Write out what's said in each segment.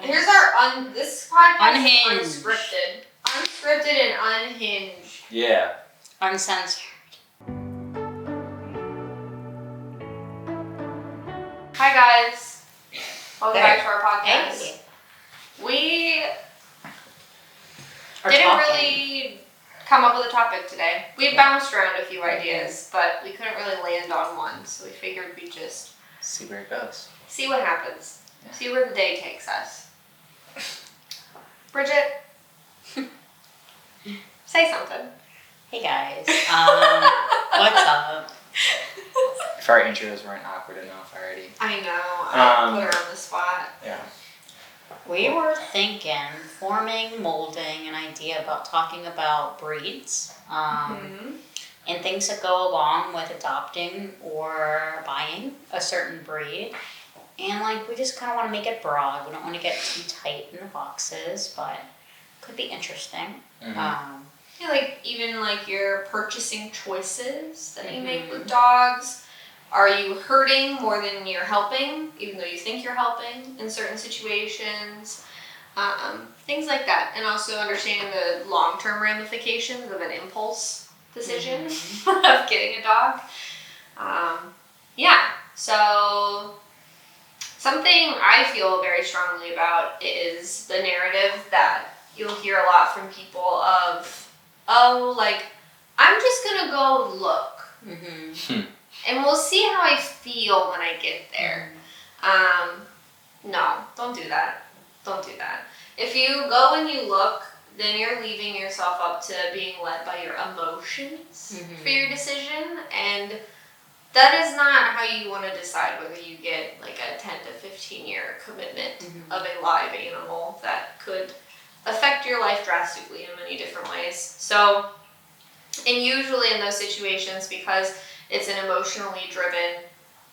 Here's our this podcast Unhinged. is unscripted and unhinged. Yeah. Uncensored. Hi guys, welcome back to our podcast. Hey. We Or didn't talking. really come up with a topic today. We bounced around a few ideas, but we couldn't really land on one, so we figured we'd just See where it goes. see what happens. Yeah. See where the day takes us. Bridget, say something. Hey guys. What's up? If our intros weren't awkward enough already. I know, I put her on the spot. Yeah. We were molding an idea about talking about breeds, and things that go along with adopting or buying a certain breed. And we just kind of want to make it broad. We don't want to get too tight in the boxes, but it could be interesting. Mm-hmm. Yeah, even your purchasing choices that you make with dogs. Are you hurting more than you're helping, even though you think you're helping in certain situations? Things like that. And also understanding the long-term ramifications of an impulse decision of getting a dog. So something I feel very strongly about is the narrative that you'll hear a lot from people of, I'm just going to go look. And we'll see how I feel when I get there. No, don't do that. Don't do that. If you go and you look, then you're leaving yourself up to being led by your emotions for your decision. And that is not how you want to decide whether you get a 10 to 15 year commitment of a live animal that could affect your life drastically in many different ways. So, and usually in those situations, because it's an emotionally driven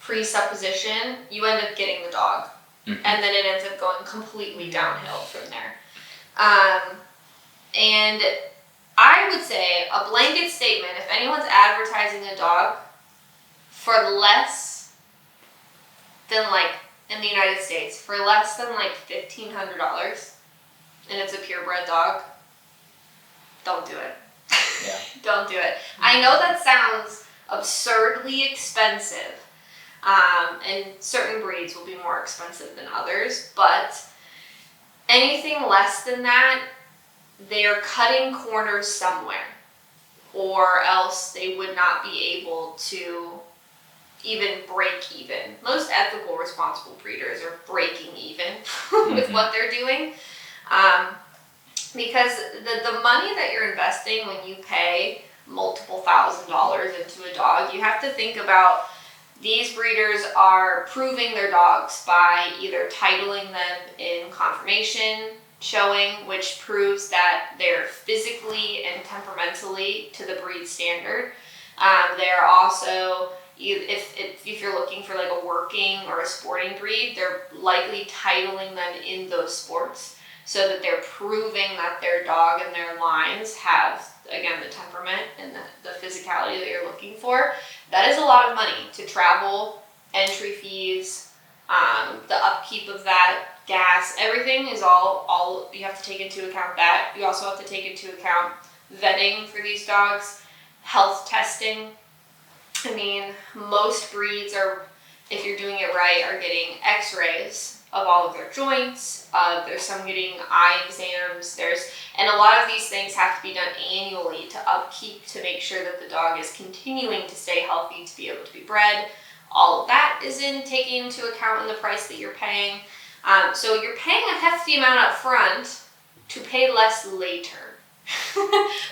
presupposition, you end up getting the dog. And then it ends up going completely downhill from there. And I would say a blanket statement, if anyone's advertising a dog for less than in the United States, for less than $1,500, and it's a purebred dog, don't do it. Yeah. Don't do it. I know that sounds absurdly expensive, and certain breeds will be more expensive than others, but anything less than that, they are cutting corners somewhere, or else they would not be able to even break even. Most ethical, responsible breeders are breaking even with what they're doing, because the money that you're investing when you pay multiple $1,000s into a dog, you have to think about these breeders are proving their dogs by either titling them in conformation showing, which proves that they're physically and temperamentally to the breed standard. They're also, if you're looking for a working or a sporting breed, they're likely titling them in those sports so that they're proving that their dog and their lines have, again, the temperament and the physicality that you're looking for. That is a lot of money to travel, entry fees, the upkeep of that, gas, everything is all you have to take into account that. You also have to take into account vetting for these dogs, health testing. I mean, most breeds are, if you're doing it right, are getting x-rays of all of their joints. There's some getting eye exams. And a lot of these things have to be done annually to upkeep to make sure that the dog is continuing to stay healthy to be able to be bred. All of that is taking into account in the price that you're paying. So you're paying a hefty amount up front to pay less later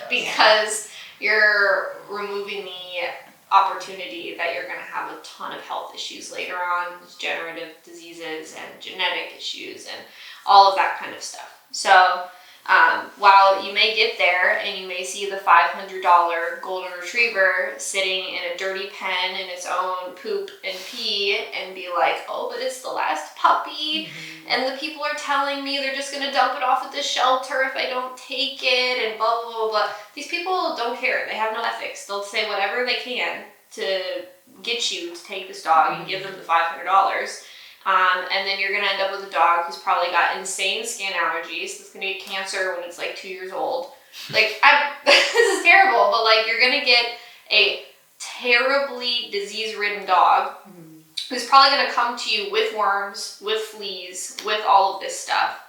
because you're removing the opportunity that you're going to have a ton of health issues later on, degenerative diseases and genetic issues and all of that kind of stuff. So while you may get there and you may see the $500 golden retriever sitting in a dirty pen in its own poop and pee and be like, oh, but it's the last puppy, and the people are telling me they're just going to dump it off at the shelter if I don't take it, and blah, blah, blah, blah. These people don't care. They have no ethics. They'll say whatever they can to get you to take this dog and give them the $500. And then you're gonna end up with a dog who's probably got insane skin allergies. That's gonna get cancer when it's like 2 years old. Like, this is terrible, but like you're gonna get a terribly disease-ridden dog who's probably gonna come to you with worms, with fleas, with all of this stuff.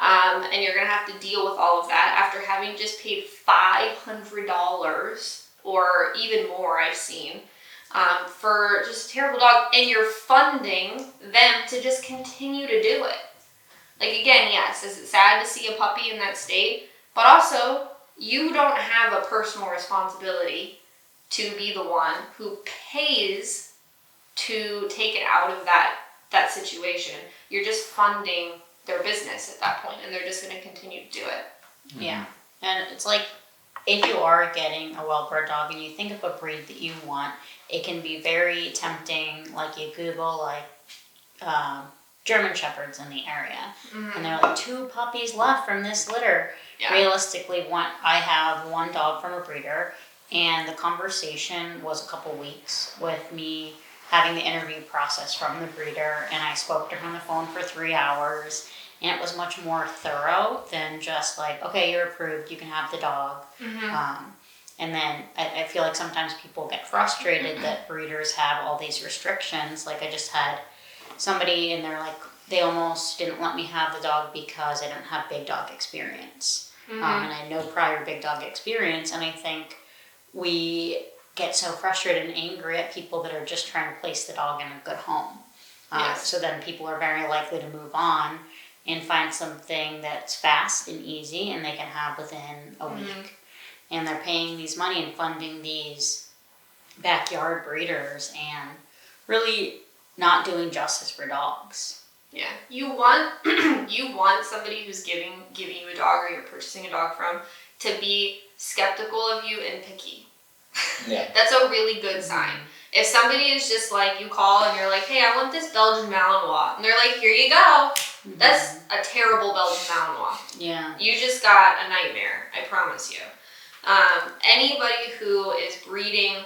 And you're gonna have to deal with all of that after having just paid $500 or even more, I've seen, for just a terrible dog, and you're funding them to just continue to do it. Like, again, yes, is it sad to see a puppy in that state? But also, you don't have a personal responsibility to be the one who pays to take it out of that situation. You're just funding their business at that point, and they're just going to continue to do it. Yeah, and it's like, if you are getting a well-bred dog and you think of a breed that you want, it can be very tempting. Like, you Google like German Shepherds in the area, and there are like 2 puppies left from this litter. Yeah. Realistically, I have 1 dog from a breeder, and the conversation was a couple weeks with me having the interview process from the breeder, and I spoke to her on the phone for 3 hours, and it was much more thorough than just like, okay, you're approved, you can have the dog. And then I feel like sometimes people get frustrated that breeders have all these restrictions. Like, I just had somebody, and they're like, they almost didn't let me have the dog because I didn't have big dog experience. And I had no prior big dog experience, and I think we get so frustrated and angry at people that are just trying to place the dog in a good home. Yes. So then people are very likely to move on and find something that's fast and easy and they can have within a week. And they're paying these money and funding these backyard breeders and really not doing justice for dogs. Yeah, you want somebody who's giving you a dog, or you're purchasing a dog from, to be skeptical of you and picky. Yeah. That's a really good sign. If somebody is just like, you call and you're like, hey, I want this Belgian Malinois, and they're like, here you go. That's a terrible Belgian Malinois. Yeah. You just got a nightmare, I promise you. Anybody who is breeding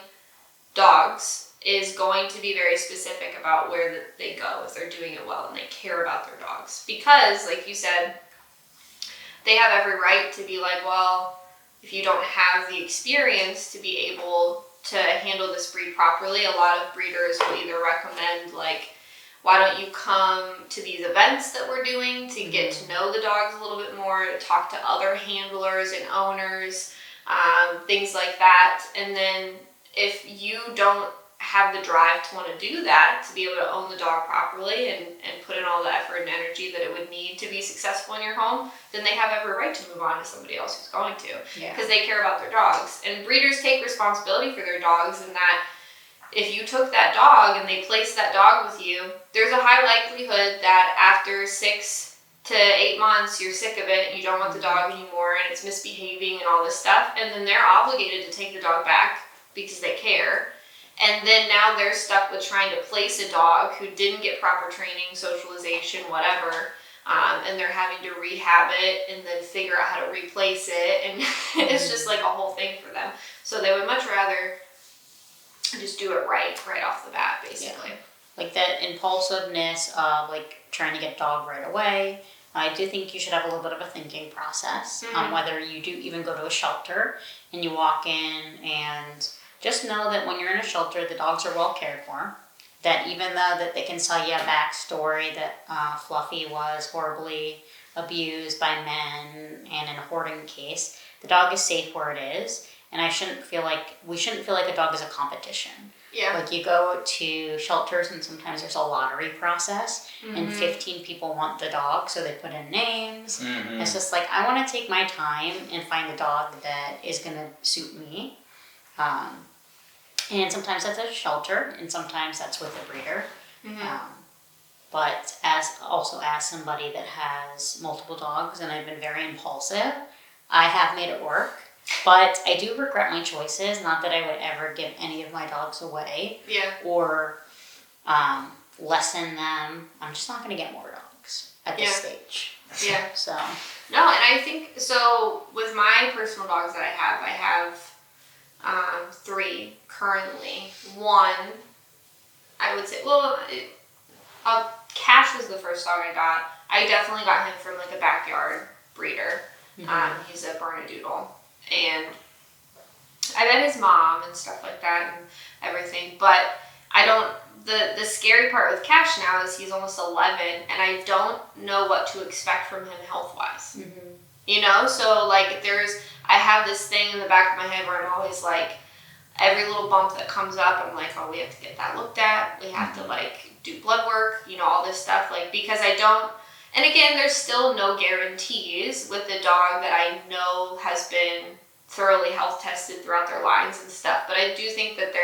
dogs is going to be very specific about where they go if they're doing it well and they care about their dogs. Because, like you said, they have every right to be like, well, if you don't have the experience to be able to handle this breed properly, a lot of breeders will either recommend, like, why don't you come to these events that we're doing to get to know the dogs a little bit more, to talk to other handlers and owners, things like that. And then if you don't have the drive to want to do that, to be able to own the dog properly and put in all the effort and energy that it would need to be successful in your home, then they have every right to move on to somebody else who's going to. Because they care about their dogs. And breeders take responsibility for their dogs in that if you took that dog and they placed that dog with you, there's a high likelihood that after 6 to 8 months you're sick of it, you don't want the dog anymore, and it's misbehaving and all this stuff, and then they're obligated to take the dog back because they care. And then now they're stuck with trying to place a dog who didn't get proper training, socialization, whatever, and they're having to rehab it and then figure out how to replace it, and it's just like a whole thing for them. So they would much rather just do it right off the bat, basically. Yeah. Like that impulsiveness of like trying to get a dog right away. I do think you should have a little bit of a thinking process on whether you do even go to a shelter and you walk in, and just know that when you're in a shelter, the dogs are well cared for. That even though that they can tell you a backstory that Fluffy was horribly abused by men and in a hoarding case, the dog is safe where it is. And we shouldn't feel like a dog is a competition. Yeah. Like, you go to shelters and sometimes there's a lottery process and 15 people want the dog, so they put in names. It's just like, I want to take my time and find a dog that is going to suit me. And sometimes that's at a shelter, and sometimes that's with a breeder. But as somebody that has multiple dogs, and I've been very impulsive, I have made it work. But I do regret my choices. Not that I would ever give any of my dogs away. Yeah. Or lessen them. I'm just not going to get more dogs at this stage. Yeah. So. No, and I think, so with my personal dogs that I have 3 currently. One, I would say, well, Cash was the first dog I got. I definitely got him from like a backyard breeder. He's a Bernedoodle, and I met his mom and stuff like that and everything. But I don't. The scary part with Cash now is he's almost 11, and I don't know what to expect from him health wise. You know, so like I have this thing in the back of my head where I'm always like, every little bump that comes up, I'm like, oh, we have to get that looked at. We have to like do blood work, you know, all this stuff, like, because I don't. And again, there's still no guarantees with the dog that I know has been thoroughly health tested throughout their lines and stuff. But I do think that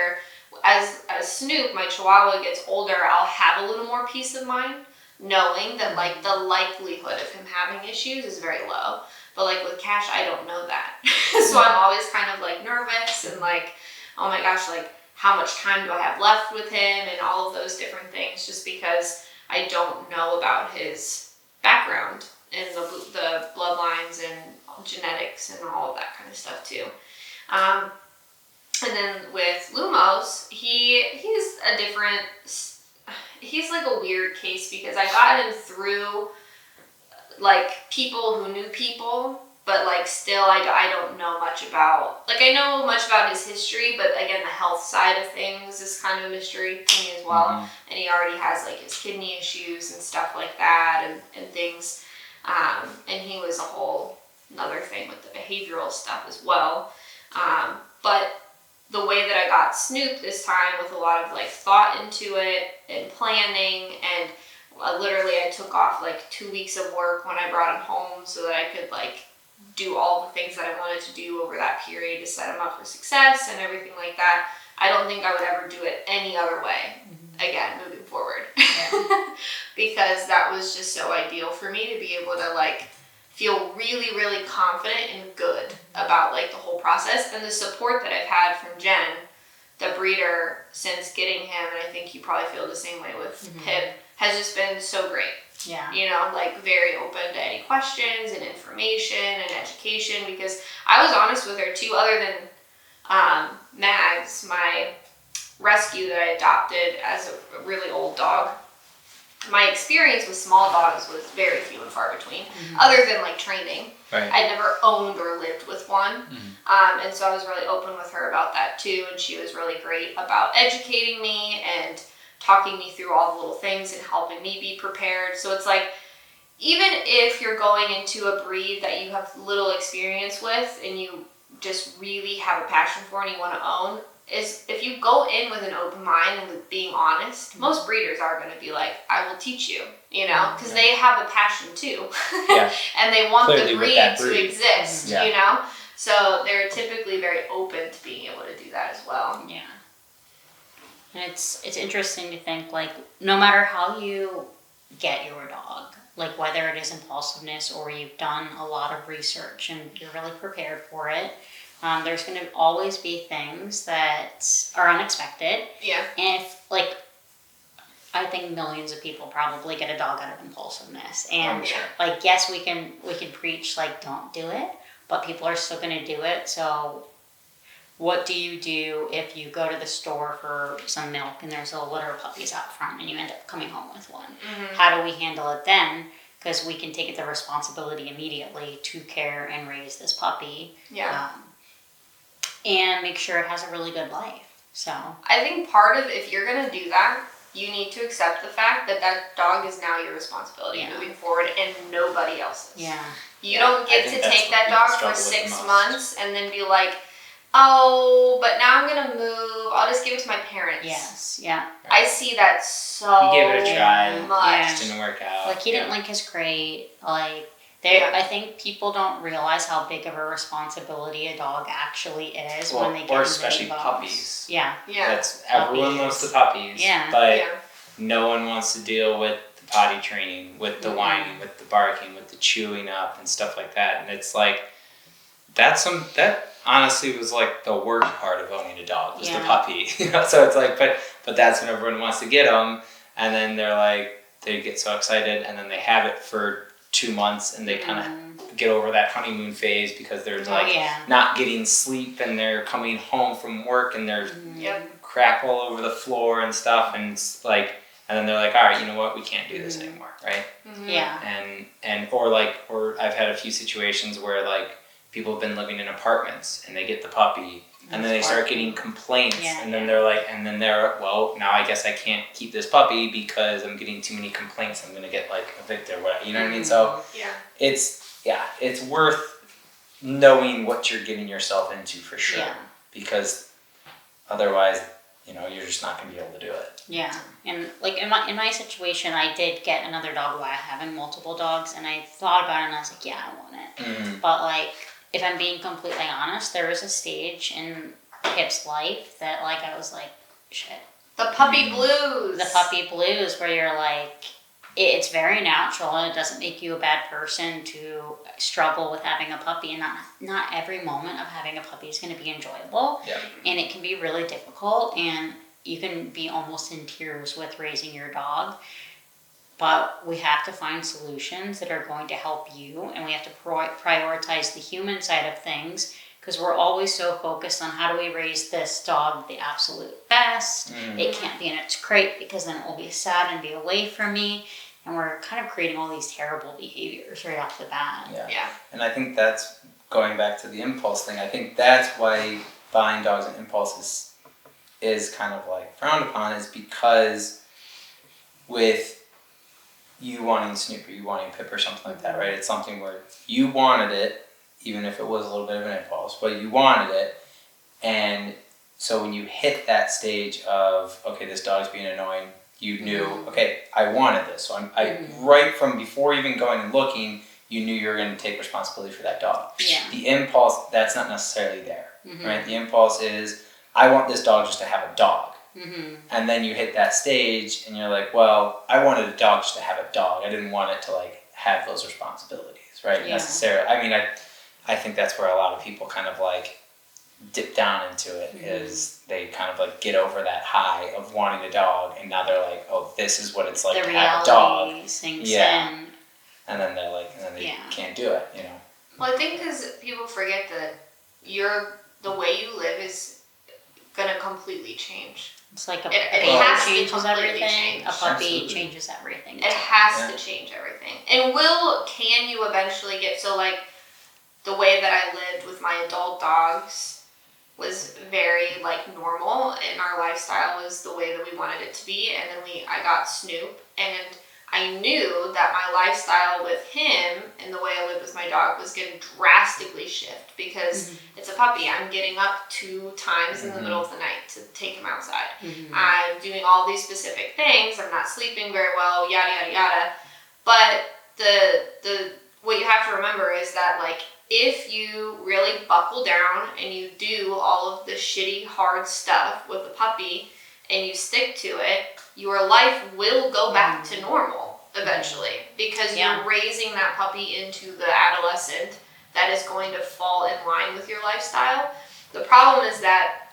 as Snoop, my Chihuahua, gets older, I'll have a little more peace of mind, knowing that like the likelihood of him having issues is very low. But like with Cash, I don't know that. So I'm always kind of like nervous and like, oh my gosh, like how much time do I have left with him and all of those different things, just because I don't know about his background and the bloodlines and genetics and all of that kind of stuff too. And then with Lumos, he's like a weird case because I got him through like people who knew people, but like still I don't know much about, like I know much about his history, but again the health side of things is kind of a mystery to me as well. And he already has like his kidney issues and stuff like that and things. And he was a whole another thing with the behavioral stuff as well. But the way that I got Snoop this time, with a lot of like thought into it and planning, and literally I took off like 2 weeks of work when I brought him home so that I could like do all the things that I wanted to do over that period to set him up for success and everything like that. I don't think I would ever do it any other way again moving forward. Because that was just so ideal for me to be able to like feel really, really confident and good about like the whole process, and the support that I've had from Jen, the breeder, since getting him, and I think you probably feel the same way with Pip, has just been so great. Yeah. You know, like very open to any questions and information and education, because I was honest with her too, other than Mags, my rescue that I adopted as a really old dog. My experience with small dogs was very few and far between, other than like training. Right. I'd never owned or lived with one. And so I was really open with her about that too, and she was really great about educating me and talking me through all the little things and helping me be prepared. So it's like, even if you're going into a breed that you have little experience with and you just really have a passion for and you want to own, is if you go in with an open mind and with being honest, most breeders are going to be like, I will teach you, you know, because they have a passion too. And they want Clearly the breed to exist, you know? So they're typically very open to being able to do that as well. Yeah. And it's interesting to think, like, no matter how you get your dog, like whether it is impulsiveness or you've done a lot of research and you're really prepared for it, there's going to always be things that are unexpected. Yeah. And if, like, I think millions of people probably get a dog out of impulsiveness. And like, yes, we can preach like, don't do it, but people are still going to do it. So what do you do if you go to the store for some milk and there's a litter of puppies out front and you end up coming home with one? How do we handle it then? Because we can take the responsibility immediately to care and raise this puppy. And make sure it has a really good life. So I think part of, if you're going to do that, you need to accept the fact that that dog is now your responsibility moving forward and nobody else's. You don't get to take that dog for 6 months and then be like, oh, but now I'm going to move. I'll just give it to my parents. I see that so You gave it a try. much. It didn't work out. Like, he didn't like his crate. Like, I think people don't realize how big of a responsibility a dog actually is when they get or into especially dogs. puppies. That's everyone wants the puppies. But no one wants to deal with the potty training, with the whining, with the barking, with the chewing up and stuff like that. And it's like, that honestly was like the worst part of owning a dog, was the puppy. You know? So it's like, but that's when everyone wants to get them, and then they're like, they get so excited, and then they have it for 2 months, and they kind of get over that honeymoon phase because they're like not getting sleep, and they're coming home from work, and there's crap all over the floor and stuff, and it's like, and then they're like, all right, you know what, we can't do this anymore, right? Yeah. Or I've had a few situations where like people have been living in apartments and they get the puppy and then they start getting complaints and then they're like, well, now I guess I can't keep this puppy because I'm getting too many complaints. I'm gonna get like evicted or whatever. You know what I mean? So it's worth knowing what you're getting yourself into for sure, because otherwise, you're just not gonna be able to do it. Yeah, and like in my situation, I did get another dog while having multiple dogs, and I thought about it, and I was like, yeah, I want it. But like, if I'm being completely honest, there was a stage in Pip's life that like I was like, shit. The puppy blues. The puppy blues, where you're like, it's very natural, and it doesn't make you a bad person to struggle with having a puppy, and not every moment of having a puppy is going to be enjoyable, and it can be really difficult, and you can be almost in tears with raising your dog. But we have to find solutions that are going to help you, and we have to prioritize the human side of things, because we're always so focused on how do we raise this dog the absolute best. It can't be in its crate because then it will be sad and be away from me. And we're kind of creating all these terrible behaviors right off the bat. Yeah. And I think that's going back to the impulse thing. I think that's why buying dogs on impulse is kind of like frowned upon, is because with you wanting Snoop or you wanting Pip or something like that, right? It's something where you wanted it, even if it was a little bit of an impulse, but you wanted it. And so when you hit that stage of, okay, this dog's being annoying, you knew, okay, I wanted this. So I right from before even going and looking, you knew you were going to take responsibility for that dog. Yeah. The impulse, that's not necessarily there, right? The impulse is, I want this dog just to have a dog. And then you hit that stage and you're like, well, I wanted a dog just to have a dog. I didn't want it to like have those responsibilities, right? Necessarily. I mean, I think that's where a lot of people kind of like dip down into it, is they kind of like get over that high of wanting a dog, and now they're like, oh, this is what it's like to have a dog. Sinks in. And then they're like, and then they can't do it, Well, I think because people forget that the way you live is gonna completely change. It's like a has to changes completely everything. change. A puppy Absolutely. changes everything. It has to change everything. And can you eventually get, so like the way that I lived with my adult dogs was very like normal, and our lifestyle was the way that we wanted it to be. And then I got Snoop, and I knew that my lifestyle with him and the way I lived with my dog was going to drastically shift, because it's a puppy. I'm getting up 2 times in the middle of the night to take him outside. I'm doing all these specific things. I'm not sleeping very well, yada, yada, yada. But the what you have to remember is that like, if you really buckle down and you do all of the shitty, hard stuff with the puppy and you stick to it, your life will go back to normal eventually, because you're raising that puppy into the adolescent that is going to fall in line with your lifestyle. The problem is that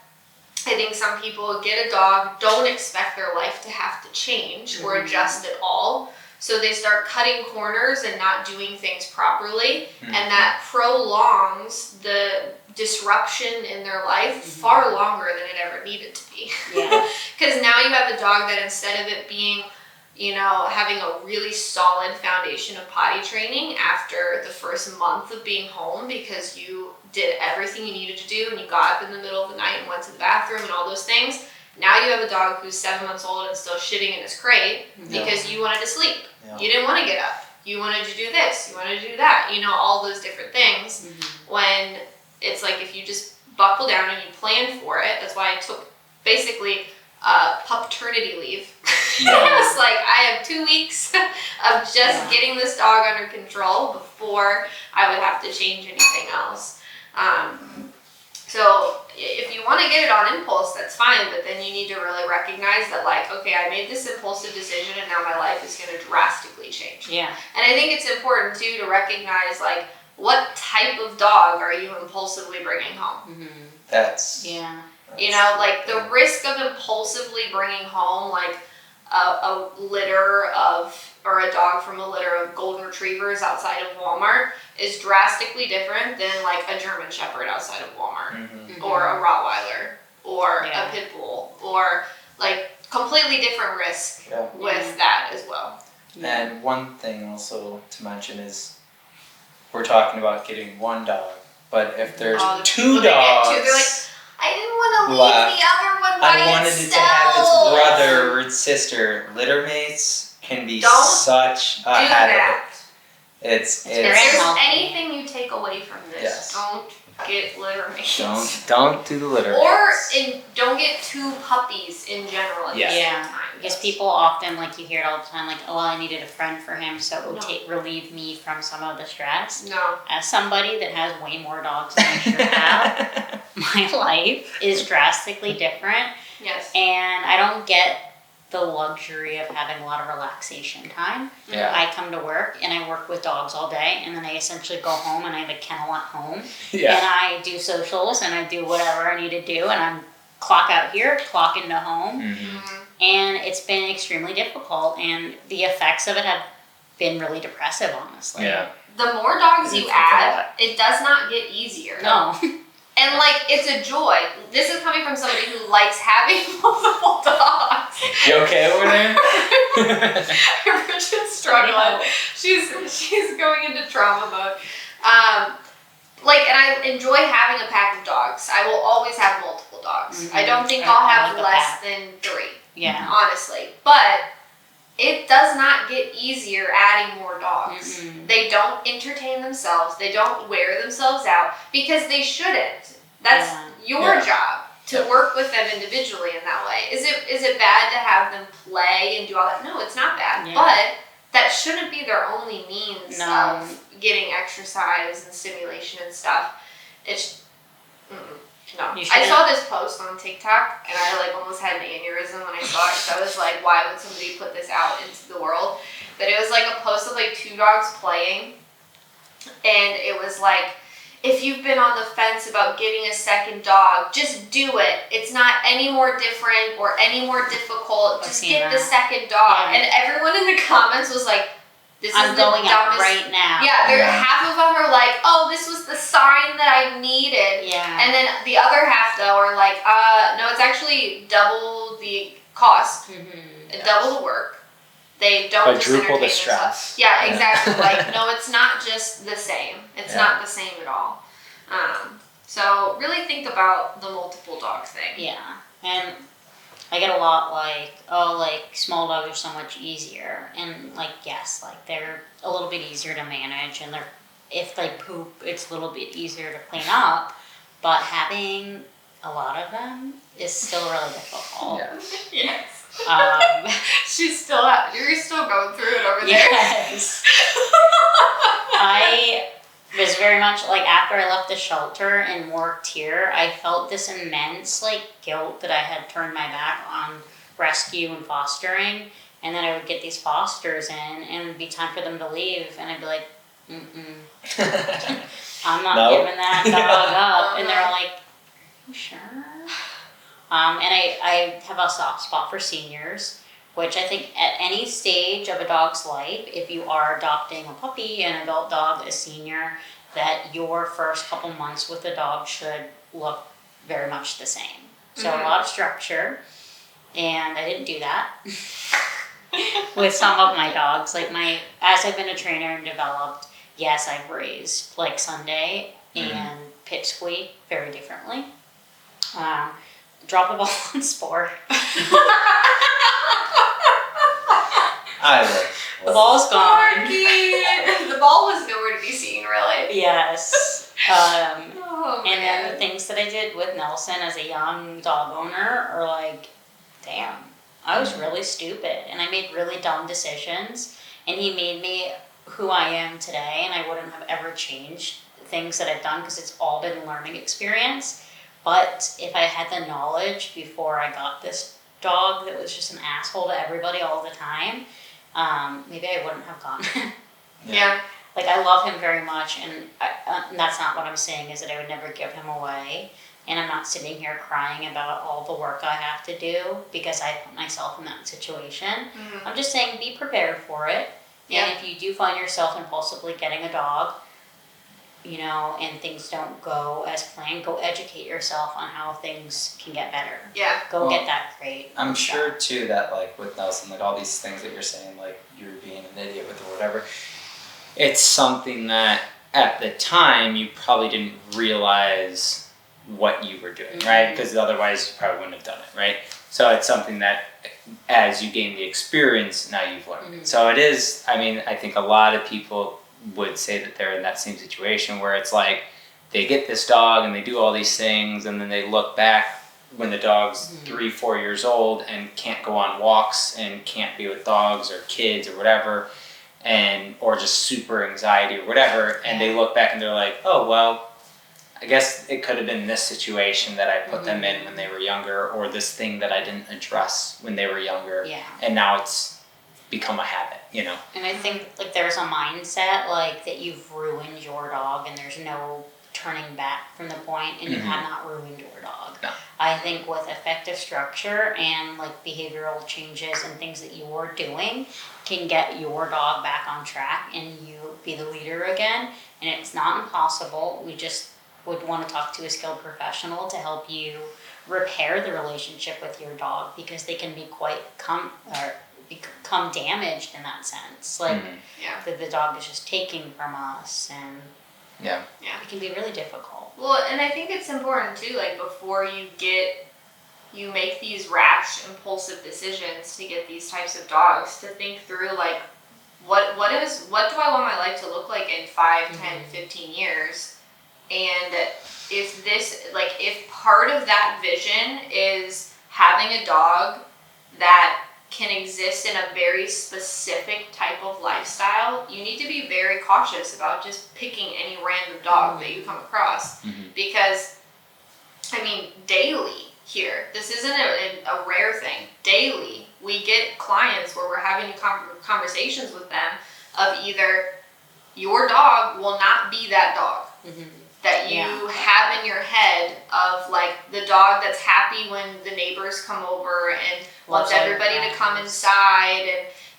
I think some people get a dog, don't expect their life to have to change or adjust at all. So they start cutting corners and not doing things properly, and that prolongs the disruption in their life far longer than it ever needed to be. Because now you have a dog that, instead of it being, having a really solid foundation of potty training after the first month of being home, because you did everything you needed to do and you got up in the middle of the night and went to the bathroom and all those things, now you have a dog who's 7 months old and still shitting in his crate because you wanted to sleep. You didn't want to get up. You wanted to do this. You wanted to do that. All those different things. When it's like, if you just buckle down and you plan for it, that's why I took basically pupternity leave. It's like, I have 2 weeks of just getting this dog under control before I would have to change anything else. So if you want to get it on impulse, that's fine, but then you need to really recognize that, like, okay, I made this impulsive decision and now my life is going to drastically change. And I think it's important too to recognize, like, what type of dog are you impulsively bringing home? That's like the risk of impulsively bringing home like a litter of, or a dog from a litter of golden retrievers outside of Walmart is drastically different than like a German Shepherd outside of Walmart, or a Rottweiler, or a Pit Bull, or like completely different risk with that as well. And one thing also to mention is we're talking about getting one dog, but if there's two dogs, they're like, I didn't want to leave the other one by I wanted it to have its brother or its sister. Litter mates can be such a headache. If there's anything you take away from this, don't get litter mates. Don't do the litter mates. Don't get two puppies in general at the same time. Because people often, like, you hear it all the time, like, oh, I needed a friend for him, so it would relieve me from some of the stress. No. As somebody that has way more dogs than I should have, my life is drastically different. Yes. And I don't get the luxury of having a lot of relaxation time. Yeah. I come to work and I work with dogs all day, and then I essentially go home and I have a kennel at home. Yeah. And I do socials and I do whatever I need to do, and I'm clock out here, clock into home. Mm-hmm. And it's been extremely difficult, and the effects of it have been really depressive, honestly. Yeah. The more dogs you add, it does not get easier. No. And, like, it's a joy. This is coming from somebody who likes having multiple dogs. You okay over there? Bridget's struggling. She's going into trauma mode. And I enjoy having a pack of dogs. I will always have multiple dogs. Mm-hmm. I don't think I'll have less than 3. Yeah. Honestly. But it does not get easier adding more dogs. Mm-mm. They don't entertain themselves. They don't wear themselves out because they shouldn't. That's your job to work with them individually in that way. Is it bad to have them play and do all that? No, it's not bad. Yeah. But that shouldn't be their only means of getting exercise and stimulation and stuff. It's no. I saw this post on TikTok and I almost had an aneurysm when I saw it. So I was like, why would somebody put this out into the world? But it was like a post of 2 dogs playing, and it was like, if you've been on the fence about getting a second dog, just do it. It's not any more different or any more difficult. Just get the second dog. Yeah. And everyone in the comments was like, I'm going out right now. Yeah, half of them are like, oh, this was the sign that I needed. Yeah. And then the other half, though, are like, no, it's actually double the cost, double the work. They don't quadruple the stress. Yeah, exactly. No, it's not just the same. It's not the same at all. So really think about the multiple dog thing. Yeah, and I get a lot small dogs are so much easier, and yes, they're a little bit easier to manage, and if they poop, it's a little bit easier to clean up, but having a lot of them is still really difficult. Yes. Yes. You're still going through it over there. Yes. I was very much after I left the shelter and worked here, I felt this immense guilt that I had turned my back on rescue and fostering, and then I would get these fosters in and it'd be time for them to leave, and I'd be like, I'm not giving that dog up. And they're like, you sure? And I have a soft spot for seniors, which I think at any stage of a dog's life, if you are adopting a puppy, an adult dog, a senior, that your first couple months with the dog should look very much the same. So a lot of structure, and I didn't do that with some of my dogs. As I've been a trainer and developed, yes, I've raised Sunday and Pipsqueak very differently. Drop the ball on sport. The ball's gone. The ball was nowhere to be seen, really. Yes. And then the things that I did with Nelson as a young dog owner are damn, I was really stupid, and I made really dumb decisions, and he made me who I am today, and I wouldn't have ever changed things that I've done because it's all been learning experience. But if I had the knowledge before I got this dog that was just an asshole to everybody all the time, maybe I wouldn't have gone. Yeah. I love him very much, and that's not what I'm saying is that I would never give him away. And I'm not sitting here crying about all the work I have to do because I put myself in that situation. Mm-hmm. I'm just saying be prepared for it. Yeah. And if you do find yourself impulsively getting a dog, and things don't go as planned, go educate yourself on how things can get better. Yeah. Go get that grade. I'm sure too that like with Nelson, like all these things that you're saying, like you're being an idiot with or whatever, it's something that at the time you probably didn't realize what you were doing, right? Because otherwise you probably wouldn't have done it, right? So it's something that as you gain the experience, now you've learned. So it is, I mean, I think a lot of people would say that they're in that same situation where it's like they get this dog and they do all these things and then they look back when the dog's 3-4 years old and can't go on walks and can't be with dogs or kids or whatever, and or just super anxiety or whatever, and they look back and they're like, oh well, I guess it could have been this situation that I put them in when they were younger, or this thing that I didn't address when they were younger, and now it's become a habit, And I think like there's a mindset like that you've ruined your dog and there's no turning back from the point, and you have not ruined your dog. No. I think with effective structure and like behavioral changes and things that you're doing can get your dog back on track and you be the leader again. And it's not impossible. We just would want to talk to a skilled professional to help you repair the relationship with your dog, because they can be become damaged in that sense. Like that the dog is just taking from us, and it can be really difficult. Well, and I think it's important too, like before you make these rash, impulsive decisions to get these types of dogs, to think through like what do I want my life to look like in 5, 10, 15 years? And if part of that vision is having a dog that can exist in a very specific type of lifestyle, you need to be very cautious about just picking any random dog that you come across. Because, I mean, daily here, this isn't a rare thing. Daily, we get clients where we're having conversations with them of either your dog will not be that dog that you have in your head of like the dog that's happy when the neighbors come over and wants everybody to come inside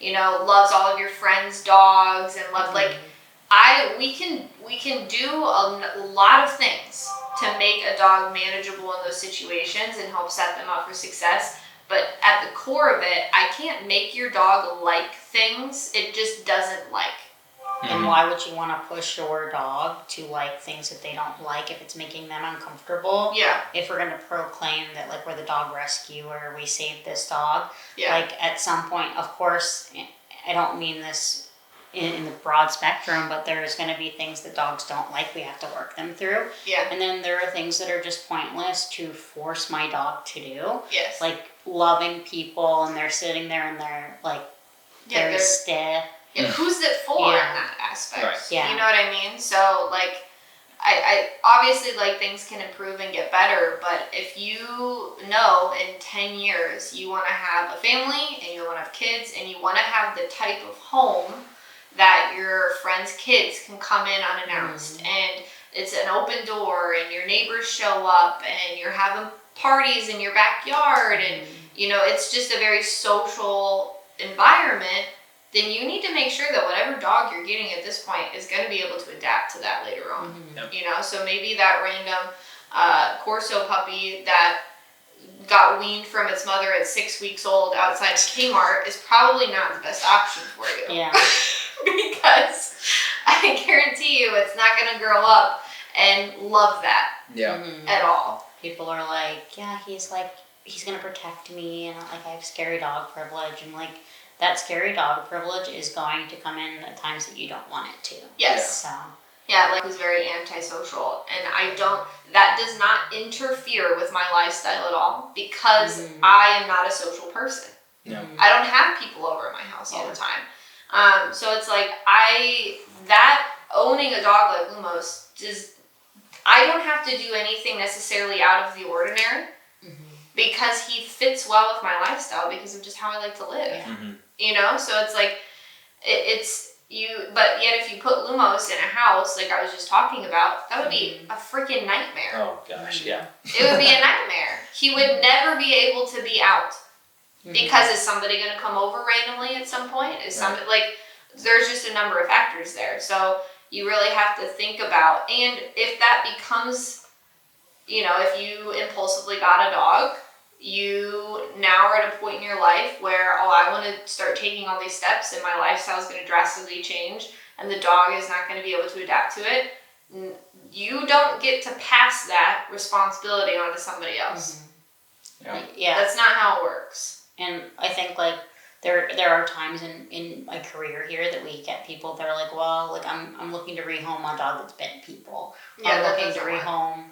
and loves all of your friends' dogs and loves we can do a lot of things to make a dog manageable in those situations and help set them up for success. But at the core of it, I can't make your dog like things it just doesn't like. And why would you want to push your dog to like things that they don't like if it's making them uncomfortable? Yeah. If we're going to proclaim that like we're the dog rescuer, we saved this dog. Yeah. Like at some point, of course, I don't mean this in the broad spectrum, but there's going to be things that dogs don't like. We have to work them through. Yeah. And then there are things that are just pointless to force my dog to do. Yes. Like loving people and they're sitting there and they're like very stiff. Yeah, who's it for in that aspect? Right. Yeah. You know what I mean? So, like, I obviously, like, things can improve and get better, but if you know in 10 years you want to have a family and you want to have kids and you want to have the type of home that your friends' kids can come in unannounced and it's an open door and your neighbors show up and you're having parties in your backyard and, it's just a very social environment, then you need to make sure that whatever dog you're getting at this point is going to be able to adapt to that later on. So maybe that random Corso puppy that got weaned from its mother at 6 weeks old outside of Kmart is probably not the best option for you. Yeah. Because I guarantee you it's not going to grow up and love that at all. People are like, he's going to protect me and like I have scary dog privilege, and like that scary dog privilege is going to come in at times that you don't want it to. Yes. So. Yeah, like, who's very antisocial, and that does not interfere with my lifestyle at all, because I am not a social person. No. I don't have people over at my house all the time. So it's like, owning a dog like Lumos, I don't have to do anything necessarily out of the ordinary, because he fits well with my lifestyle because of just how I like to live. So it's like, but yet if you put Lumos in a house, like I was just talking about, that would be a freaking nightmare. Oh gosh, yeah. It would be a nightmare. He would never be able to be out. Because is somebody going to come over randomly at some point? There's just a number of factors there. So you really have to think about. And if that becomes, if you impulsively got a dog, you now are at a point in your life where, I want to start taking all these steps and my lifestyle is going to drastically change and the dog is not going to be able to adapt to it. You don't get to pass that responsibility on to somebody else. Yeah. That's not how it works. And I think like there are times in my career here that we get people that are like, well, like I'm looking to rehome a dog that's bitten people. I'm looking to rehome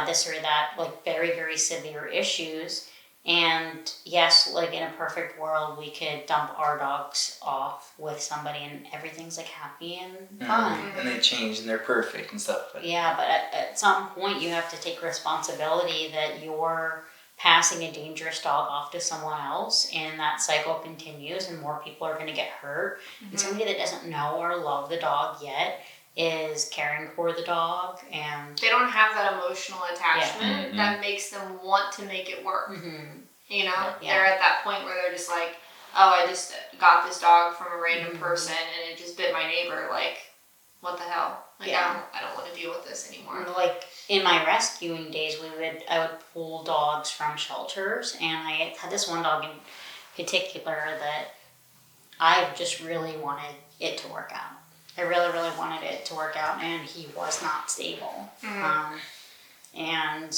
this or that, like very, very severe issues. And yes, like in a perfect world, we could dump our dogs off with somebody and everything's like happy and fun. And they change and they're perfect and stuff. But at some point you have to take responsibility that you're passing a dangerous dog off to someone else, and that cycle continues and more people are going to get hurt. And somebody that doesn't know or love the dog yet is caring for the dog, and they don't have that emotional attachment that makes them want to make it work. They're at that point where they're just like, I just got this dog from a random person and it just bit my neighbor. Like, what the hell? Like, I don't want to deal with this anymore. Like in my rescuing days, I would pull dogs from shelters, and I had this one dog in particular that I just really wanted it to work out. I really, really wanted it to work out, and he was not stable. And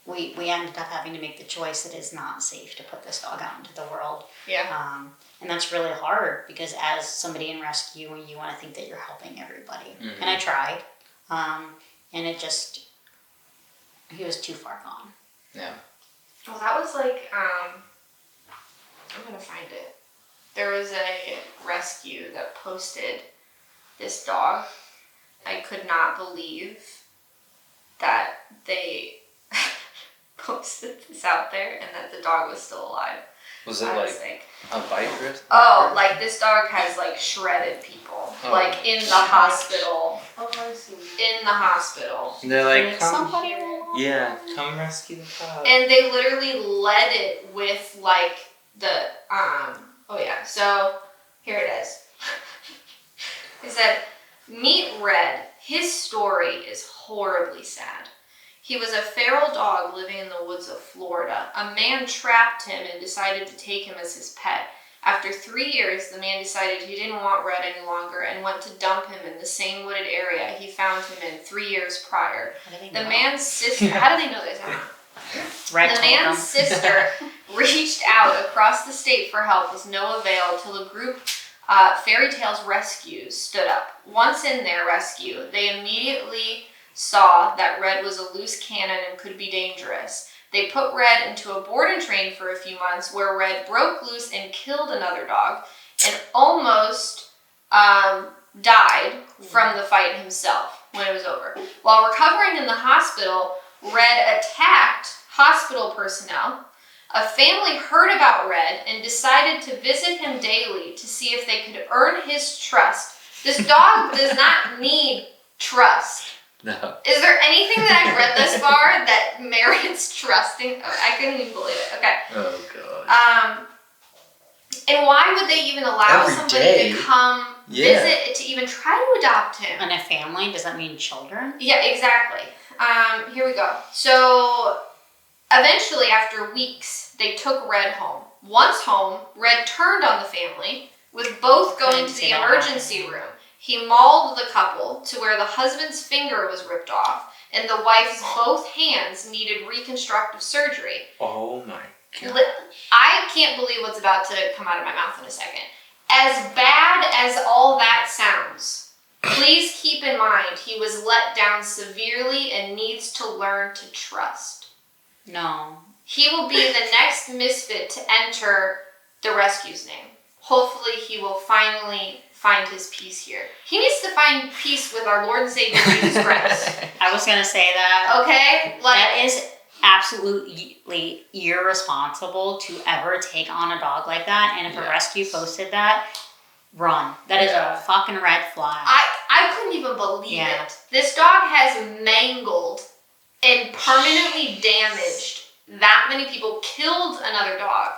we ended up having to make the choice that it's not safe to put this dog out into the world. And that's really hard because as somebody in rescue, you want to think that you're helping everybody. And I tried. And he was too far gone. Yeah. Well, that was like, I'm going to find it. There was a rescue that posted this dog. I could not believe that they posted this out there and that the dog was still alive. Was it like a bike rip? Like this dog has like shredded people, like in the hospital. I see. In the hospital. And they're like, somebody come rescue the dog. And they literally led it with like the so here it is. It said, "Meet Red. His story is horribly sad. He was a feral dog living in the woods of Florida. A man trapped him and decided to take him as his pet. After 3 years, the man decided he didn't want Red any longer and went to dump him in the same wooded area he found him in 3 years prior. The man's sister..." How do they know this? The man's sister reached out across the state for help with no avail till the group Fairy Tales Rescues stood up. Once in their rescue, they immediately saw that Red was a loose cannon and could be dangerous. They put Red into a board and train for a few months where Red broke loose and killed another dog and almost died from the fight himself when it was over. While recovering in the hospital, Red attacked hospital personnel. A family heard about Red and decided to visit him daily to see if they could earn his trust. This dog does not need trust. No. Is there anything that I've read thus far that merits trusting? I couldn't even believe it. Okay. Oh, God. And why would they even allow somebody to come visit, to even try to adopt him? And a family, does that mean children? Yeah, exactly. Here we go. So, eventually, after weeks, they took Red home. Once home, Red turned on the family, with both going to the emergency room. He mauled the couple to where the husband's finger was ripped off, and the wife's both hands needed reconstructive surgery. Oh my God. I can't believe what's about to come out of my mouth in a second. As bad as all that sounds, please keep in mind he was let down severely and needs to learn to trust. No. He will be the next misfit to enter the rescue's name. Hopefully he will finally find his peace here. He needs to find peace with our Lord and Savior Jesus Christ. I was going to say that. Okay? That is absolutely irresponsible to ever take on a dog like that. And if a rescue posted that, run. That is a fucking red flag. I couldn't even believe it. This dog has mangled and permanently damaged that many people, killed another dog.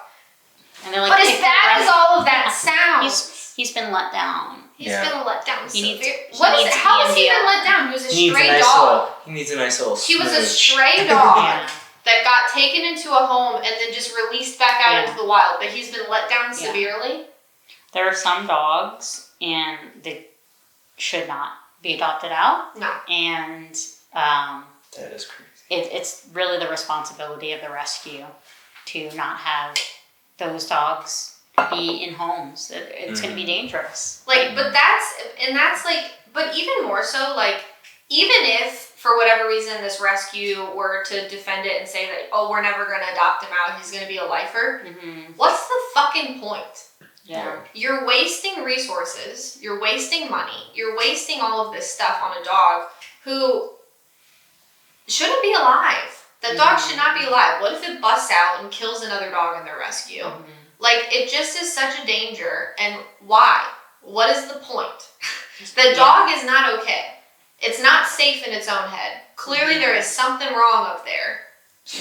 And they're like, but as bad as all of that sounds, he's been let down He's been let down severe. How has he been let down? He was a stray dog. dog. He needs a nice little He was a smooch. stray dog that got taken into a home and then just released back out into the wild. But he's been let down severely. There are some dogs, and they should not be adopted out. No. And that is crazy. It's really the responsibility of the rescue to not have those dogs be in homes. It's going to be dangerous. Like, but even more so, like, even if for whatever reason this rescue were to defend it and say that, oh, we're never going to adopt him out, he's going to be a lifer, what's the fucking point? Yeah. You're wasting resources, you're wasting money, you're wasting all of this stuff on a dog who shouldn't be alive. That dog should not be alive. What if it busts out and kills another dog in their rescue? Like, it just is such a danger. And why? What is the point? The dog is not okay. It's not safe in its own head. Clearly there is something wrong up there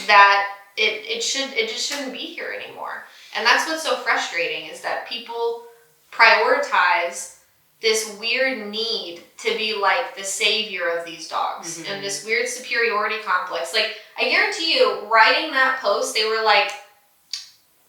that it just shouldn't be here anymore. And that's what's so frustrating, is that people prioritize this weird need to be like the savior of these dogs and this weird superiority complex. Like, I guarantee you, writing that post, they were like,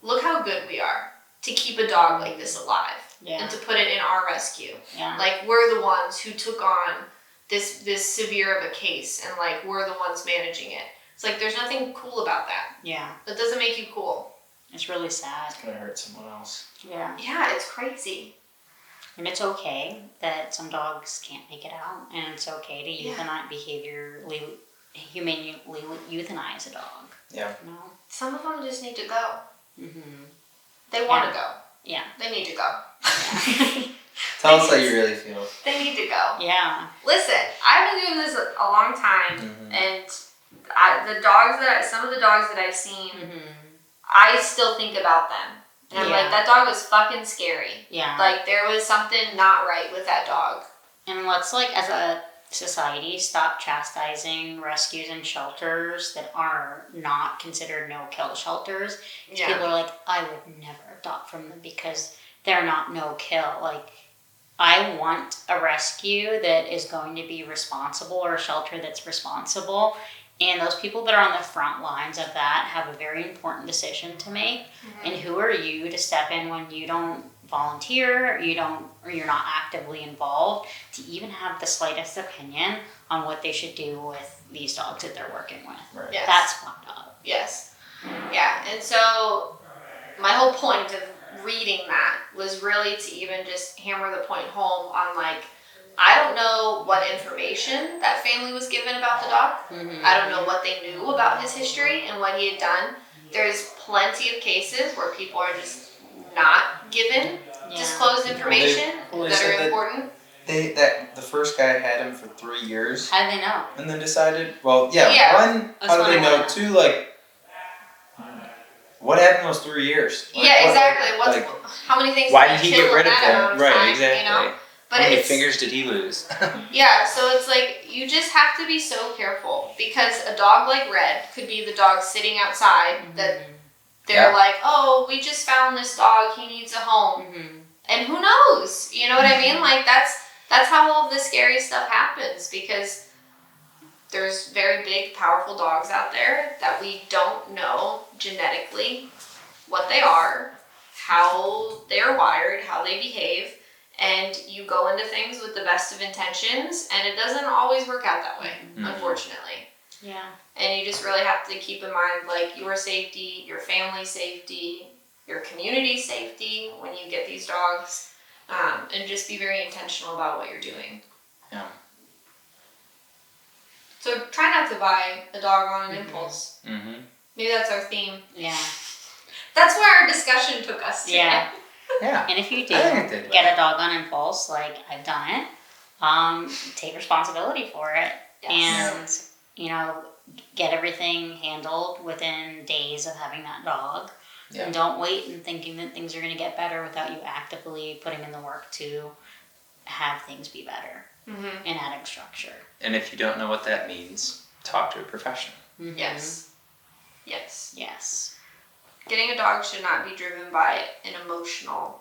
look how good we are to keep a dog like this alive and to put it in our rescue. Yeah. Like, we're the ones who took on this severe of a case, and like, we're the ones managing it. It's like, there's nothing cool about that. Yeah. That doesn't make you cool. It's really sad. It's gonna hurt someone else. Yeah. Yeah, it's crazy. And it's okay that some dogs can't make it out, and it's okay to humanely euthanize a dog. Yeah. You know? Some of them just need to go. They want to go. Yeah. They need to go. Tell us how you really feel. They need to go. Yeah. Listen, I've been doing this a long time, and some of the dogs that I've seen, I still think about them. And I'm like, that dog was fucking scary. Yeah. Like, there was something not right with that dog. And let's, like, as a society, stop chastising rescues and shelters that are not considered no-kill shelters. Yeah. People are like, I would never adopt from them because they're not no-kill. Like, I want a rescue that is going to be responsible, or a shelter that's responsible. And those people that are on the front lines of that have a very important decision to make. And who are you to step in when you don't volunteer, or you're not actively involved, to even have the slightest opinion on what they should do with these dogs that they're working with? Right. Yes. That's fucked up. Yes. Yeah. And so my whole point of reading that was really to even just hammer the point home on, like, I don't know what information that family was given about the dog. I don't know what they knew about his history and what he had done. There's plenty of cases where people are just not given disclosed information that are important. The first guy had him for 3 years. How did they know? And then decided, one, how do they know? Two, like, what happened in those 3 years? Like, exactly. How many things? Why did he get rid of them? Right, time, exactly. You know? But how many fingers did he lose? Yeah, so it's like, you just have to be so careful, because a dog like Red could be the dog sitting outside that they're like, oh, we just found this dog, he needs a home. And who knows? You know what I mean? Like, that's how all of this scary stuff happens, because there's very big, powerful dogs out there that we don't know genetically what they are, how they're wired, how they behave. And you go into things with the best of intentions, and it doesn't always work out that way, unfortunately. Yeah. And you just really have to keep in mind, like, your safety, your family's safety, your community's safety when you get these dogs, and just be very intentional about what you're doing. Yeah. So try not to buy a dog on an impulse. Maybe that's our theme. Yeah. That's where our discussion took us today. Yeah. Yeah. And if you do get a dog on impulse, like I've done it, take responsibility for it. Yes. And, get everything handled within days of having that dog. Yeah. And don't wait and thinking that things are going to get better without you actively putting in the work to have things be better and adding structure. And if you don't know what that means, talk to a professional. Yes. Yes. Yes. Getting a dog should not be driven by an emotional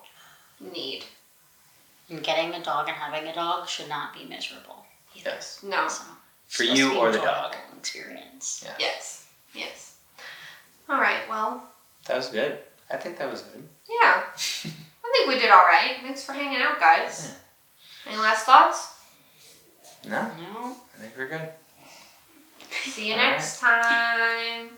need. And getting a dog and having a dog should not be miserable either. Yes. No. So, For you or the enjoyable dog. Experience. Yeah. Yes. Yes. All right. Well. That was good. I think that was good. Yeah. I think we did all right. Thanks for hanging out, guys. Yeah. Any last thoughts? No. No. I think we're good. See you next time.